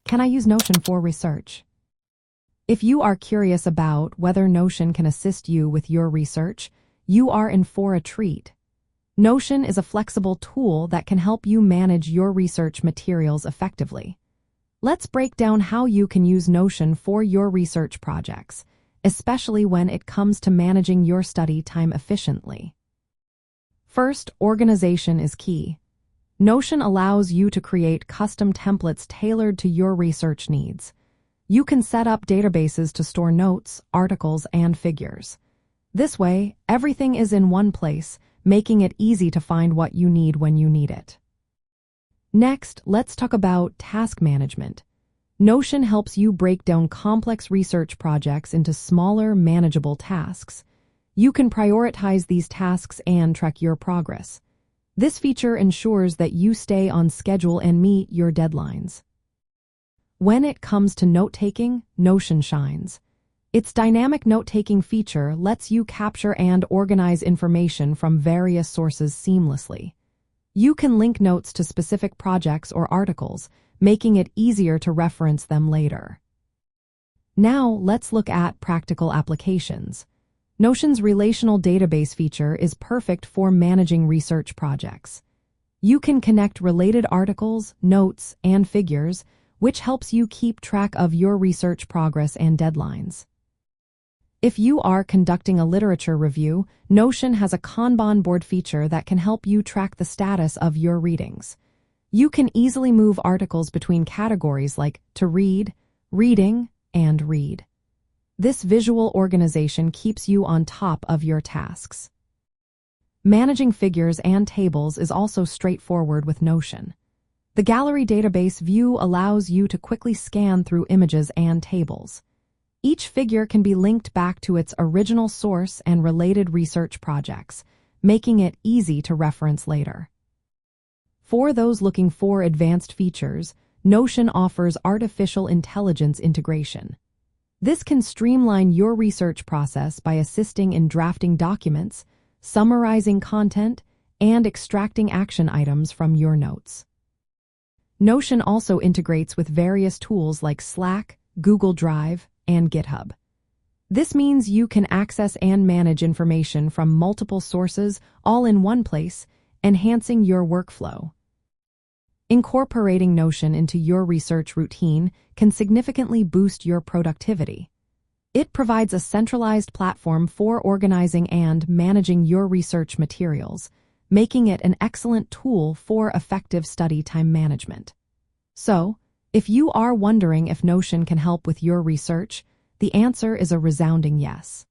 Can I use Notion for research? If you are curious about whether Notion can assist you with your research, you are in for a treat. Notion is a flexible tool that can help you manage your research materials effectively. Let's break down how you can use Notion for your research projects, especially when it comes to managing your study time efficiently. First, organization is key. Notion allows you to create custom templates tailored to your research needs. You can set up databases to store notes, articles, and figures. This way, everything is in one place, making it easy to find what you need when you need it. Next, let's talk about task management. Notion helps you break down complex research projects into smaller, manageable tasks. You can prioritize these tasks and track your progress. This feature ensures that you stay on schedule and meet your deadlines. When it comes to note-taking, Notion shines. Its dynamic note-taking feature lets you capture and organize information from various sources seamlessly. You can link notes to specific projects or articles, making it easier to reference them later. Now, let's look at practical applications. Notion's relational database feature is perfect for managing research projects. You can connect related articles, notes, and figures, which helps you keep track of your research progress and deadlines. If you are conducting a literature review, Notion has a Kanban board feature that can help you track the status of your readings. You can easily move articles between categories like to read, reading, and read. This visual organization keeps you on top of your tasks. Managing figures and tables is also straightforward with Notion. The gallery database view allows you to quickly scan through images and tables. Each figure can be linked back to its original source and related research projects, making it easy to reference later. For those looking for advanced features, Notion offers artificial intelligence integration. This can streamline your research process by assisting in drafting documents, summarizing content, and extracting action items from your notes. Notion also integrates with various tools like Slack, Google Drive, and GitHub. This means you can access and manage information from multiple sources all in one place, enhancing your workflow. Incorporating Notion into your research routine can significantly boost your productivity. It provides a centralized platform for organizing and managing your research materials, making it an excellent tool for effective study time management. So, if you are wondering if Notion can help with your research, the answer is a resounding yes.